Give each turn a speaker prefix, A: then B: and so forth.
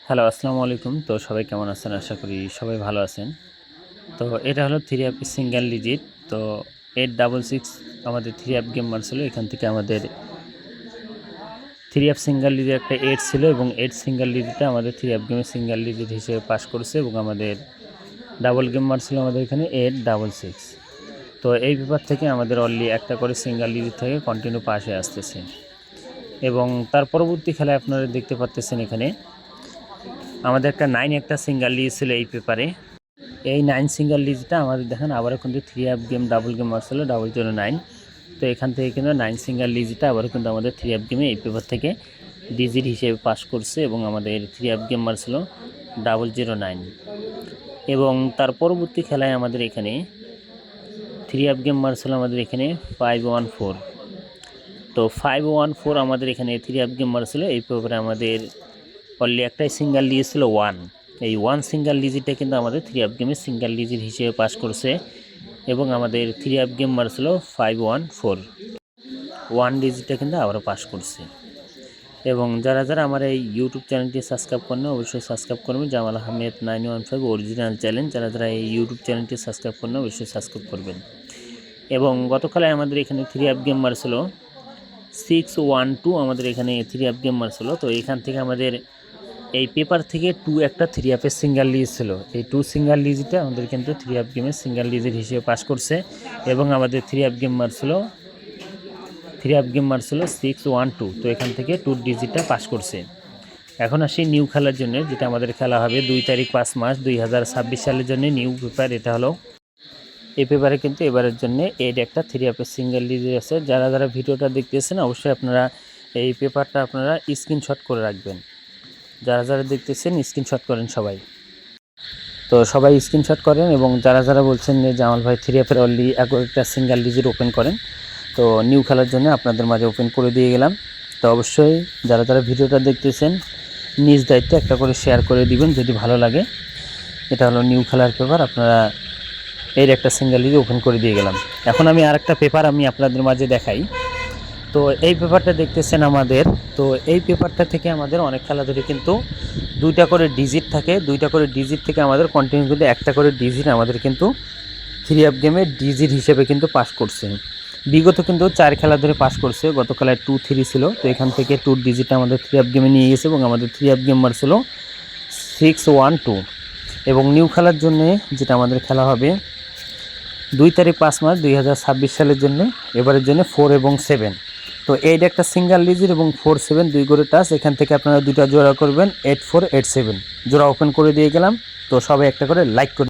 A: Hello, আসসালামু আলাইকুম। তো সবাই কেমন আছেন? আশা করি সবাই ভালো আছেন। তো এটা হলো 3 অ্যাপ সিঙ্গেল ডিজিট। তো 866 আমাদের 3 অ্যাপ গেম মারছিল। এখান থেকে আমাদের 3 অ্যাপ সিঙ্গেল ডিজিট একটা 8 ছিল এবং 8 সিঙ্গেল ডিজিটটা আমাদের 3 অ্যাপ গেমের সিঙ্গেল ডিজিট হিসেবে পাস করছে এবং আমাদের ডাবল গেম মারছিল আমাদের এখানে 866। তো এই পেপার থেকে আমাদের অনলি একটা করে সিঙ্গেল ডিজিট থেকে কন্টিনিউ পাস হয়ে আসতেছে এবং তার পরবর্তী খেলায় আপনারা দেখতে পাচ্ছেন এখানে আমাদের একটা 9 একটা সিঙ্গেল ডিজিট ছিল এই পেপারে। এই 9 সিঙ্গেল ডিজিটটা আমাদের দেখেন আবারও কিন্তু 3 অ্যাপ গেম ডাবল গেম মারছিল 009। তো এখান থেকে কিন্তু 9 সিঙ্গেল ডিজিটটা আবারও কিন্তু আমাদের 3 অ্যাপ গেমে এই পেপার থেকে ডিজিট হিসেবে পাস করছে এবং আমাদের 3 অ্যাপ গেম মারছিল 009। এবং তার পরবর্তী খেলায় আমাদের এখানে 3 অ্যাপ গেম মারছিল আমাদের এখানে 514। তো 514 আমাদের এখানে 3 অ্যাপ গেম মারছিল এই পেপারে আমাদের অনলি একটাই সিঙ্গেল ডিজিট ছিল 1। এই 1 সিঙ্গেল ডিজিটটা কিন্তু আমাদের 3 অ্যাপ গেমে সিঙ্গেল ডিজিট হিসেবে পাস করছে এবং আমাদের 3 অ্যাপ গেম মারছিল 514। 1 ডিজিটটা কিন্তু আবারও পাস করছে। এবং যারা যারা আমার এই ইউটিউব চ্যানেলটি সাবস্ক্রাইব করেন অবশ্যই সাবস্ক্রাইব করবেন। Jamal Ahmed 915 original channel. যারা যারা এই ইউটিউব চ্যানেলটি সাবস্ক্রাইব করেন অবশ্যই সাবস্ক্রাইব করবেন। এবং গতকালে আমাদের এখানে 3 অ্যাপ গেম মারছিল 612 আমাদের এখানে 3 অ্যাপ গেম মারছিল। তো এখান থেকে আমাদের এই পেপার থেকে 2 একটা 3 অ্যাপের সিঙ্গেল ডিজিট ছিল। এই 2 সিঙ্গেল ডিজিটটা আমাদের কিন্তু 3 অ্যাপ গেমের সিঙ্গেল ডিজিট হিসেবে পাস করছে এবং আমাদের 3 অ্যাপ গেম মারছিল 612। তো এখান থেকে 2 ডিজিটটা পাস করছে। এখন আসি নিউ খেলার জন্য, যেটা আমাদের খেলা হবে 2 তারিখ 5 মাস 2026 সালের জন্য নিউ পেপার। এটা হলো এই পেপারে কিন্তু এবারের জন্য এর একটা 3 অ্যাপের সিঙ্গেল ডিজিট আছে। যারা যারা ভিডিওটা দেখতেছেন অবশ্যই আপনারা এই পেপারটা আপনারা স্ক্রিনশট করে রাখবেন। যারা যারা দেখতেছেন স্ক্রিনশট করেন সবাই। তো সবাই স্ক্রিনশট করেন এবং যারা যারা বলছেন যে জামাল ভাই 3 অ্যাপের অনলি একটা সিঙ্গেল ডিজিট ওপেন করেন, তো নিউ খেলার জন্য আপনাদের মাঝে ওপেন করে দিয়ে গেলাম। তো অবশ্যই যারা যারা ভিডিওটা দেখতেছেন নিজ দায়িত্বে একটা করে শেয়ার করে দিবেন যদি ভালো লাগে। এটা হলো নিউ খেলার পেপার, আপনারা এর একটা সিঙ্গেল ডিজিট ওপেন করে দিয়ে গেলাম। এখন আমি আরেকটা পেপার আমি আপনাদের মাঝে দেখাই। তো এই পেপারটা দেখতেছেন আমাদের, তো এই পেপারটা থেকে আমাদের অনেক খেলা ধরে কিন্তু 2টা করে ডিজিট থাকে। 2টা করে ডিজিট থেকে আমাদের কন্টিনিউ কিন্তু একটা করে ডিজিট আমাদের কিন্তু 3 অ্যাপ গেমের ডিজিট হিসেবে কিন্তু পাস করছে। বিগত কিন্তু 4 খেলা ধরে পাস করছে। গত খেলায় 2-3 ছিল, তো এখান থেকে 2 ডিজিট আমাদের 3 অ্যাপ গেমে নিয়ে গেছে এবং আমাদের 3 অ্যাপ গেম মারছিল 612। এবং নিউ খেলার জন্য যেটা আমাদের খেলা হবে 2 তারিখ 5 মাস 2026 সালের জন্য, এবারের জন্য 4 এবং 7। তো এইটা একটা সিঙ্গেল ডিজিট এবং 4-7 2 করে টাচ। এখান থেকে আপনারা দুইটা জোড়া করবেন 8487 জোড়া ওপেন করে দিয়ে গেলাম। তো সবাই একটা করে লাইক করে